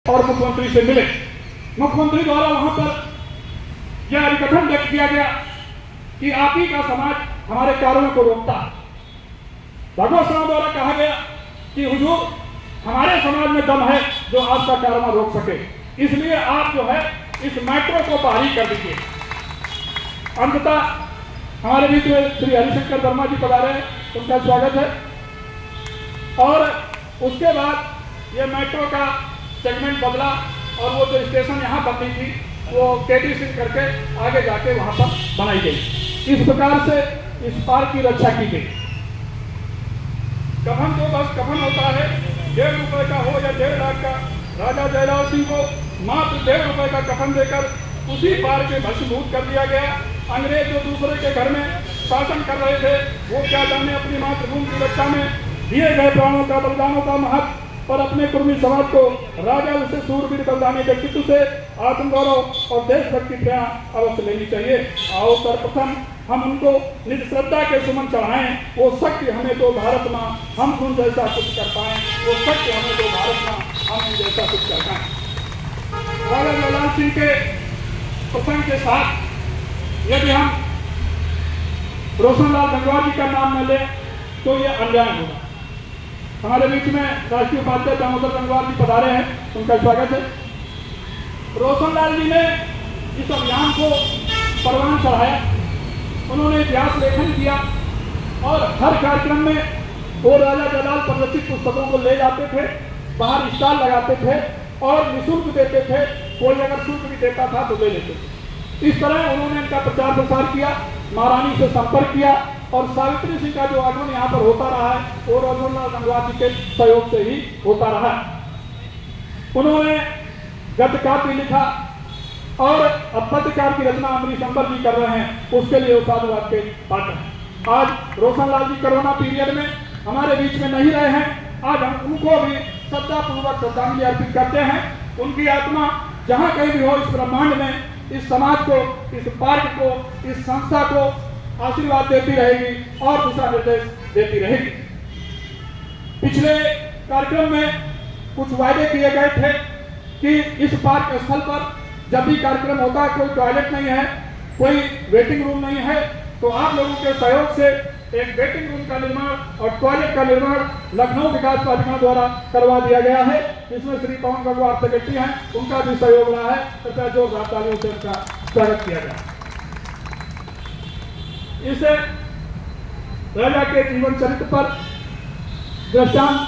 और मुख्यमंत्री से मिले। मुख्यमंत्री द्वारा वहां पर यह अधिकथन व्यक्त किया गया कि आप ही का समाज हमारे कार्यों को रोकता है। भगवत समाज द्वारा कहा गया कि हुजूर हमारे समाज में दम है जो आपका कारवां रोक सके, इसलिए आप जो है इस मेट्रो को बाहरी कर दीजिए। अंततः हमारे बीच में श्री हरिशंकर वर्मा जी पधारे हैं, उनका स्वागत है। और उसके बाद ये मेट्रो का सेगमेंट बदला और वो जो स्टेशन यहाँ बननी थी वो केटी करके आगे जाके वहाँ पर बनाई गई। इस प्रकार से इस पार्क की रक्षा की गई। कफन तो बस कफन होता है, 1.5 रुपए का हो या 1.5 लाख का। राजा जयराम सिंह को मात्र 1.5 रुपए का कफन देकर उसी पार्क में भस्मीभूत कर दिया गया। अंग्रेज जो दूसरे के घर में शासन कर रहे थे वो क्या जाने अपनी मातृभूमि की रक्षा में दिए गए प्राणों का, बलिदानों का महत्व पर अपने कुर्मी समाज को राजा उसे सूरवीर बलिदानी व्यक्तित्व से आत्मगौरव और देशभक्ति प्रेरणा अवश्य लेनी चाहिए। आओ सर्वप्रथम हम उनको निज श्रद्धा के सुमन चढ़ाएं। वो शक्ति हमें तो भारत मां हम उन जैसा कुछ कर पाएं, वो शक्ति हमें तो भारत मां हम उन जैसा कुछ कर पाएं। राजा जयलाल सिंह के प्रसंग के साथ यदि हम रोशनलाल गंगवार जी का नाम न लें तो ये अन्याय होगा। हमारे बीच में राष्ट्रीय उपाध्यक्ष दामोदर गंगवार जी पधारे हैं, उनका स्वागत है। रोशनलाल जी ने इस अभियान को परवान चढ़ाया, उन्होंने इतिहास लेखन किया और हर कार्यक्रम में वो राजा जयलाल प्रदर्शित पुस्तकों को ले जाते थे, बाहर स्टॉल लगाते थे और निःशुल्क देते थे। कोई अगर शुल्क भी देता था तो ले लेते थे। इस तरह उन्होंने इनका प्रचार प्रसार किया, महारानी से संपर्क किया और सावित्री सिंह का जो आगमन यहाँ पर होता रहा है वो रोशनलाल गंगवार जी के सहयोग से ही होता रहा। उन्होंने गद्य काव्य लिखा और अब पत्रकार की रचना अमरीश अंबर जी कर रहे हैं, उसके लिए वो साधुवाद के पात्र हैं। आज रोशनलाल जी कोरोना पीरियड में हमारे बीच में नहीं रहे हैं। आज हम उनको भी श्रद्धापूर्वक श्रद्धांजलि अर्पित करते हैं। उनकी आत्मा जहाँ कहीं भी हो इस ब्रह्मांड में, इस समाज को, इस पार्क को, इस संस्था को आशीर्वाद देती रहेगी और दिशा निर्देश देती रहेगी। पिछले कार्यक्रम में कुछ वायदे किए गए थे कि इस पार्क स्थल पर जब भी कार्यक्रम होता है कोई टॉयलेट नहीं है, कोई वेटिंग रूम नहीं है, तो आप लोगों के सहयोग से एक वेटिंग रूम का निर्माण और टॉयलेट का निर्माण लखनऊ विकास प्राधिकरण द्वारा करवा दिया गया है, जिसमें श्री पवन गंगवार सेक्रेटरी हैं, उनका भी सहयोग रहा है। कृपया जोरदार तालियों से उनका स्वागत किया जाए। इस राजा के जीवन चरित्र पर दृष्टांत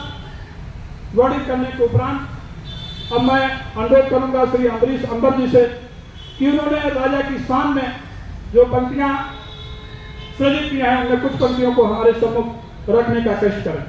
वर्णित करने के उपरांत अब मैं अनुरोध करूंगा श्री अमरीश अंबर जी से कि उन्होंने राजा की शान में जो पंक्तियां सृजित की हैं उनमें कुछ पंक्तियों को हमारे सम्मुख रखने का कष्ट करें।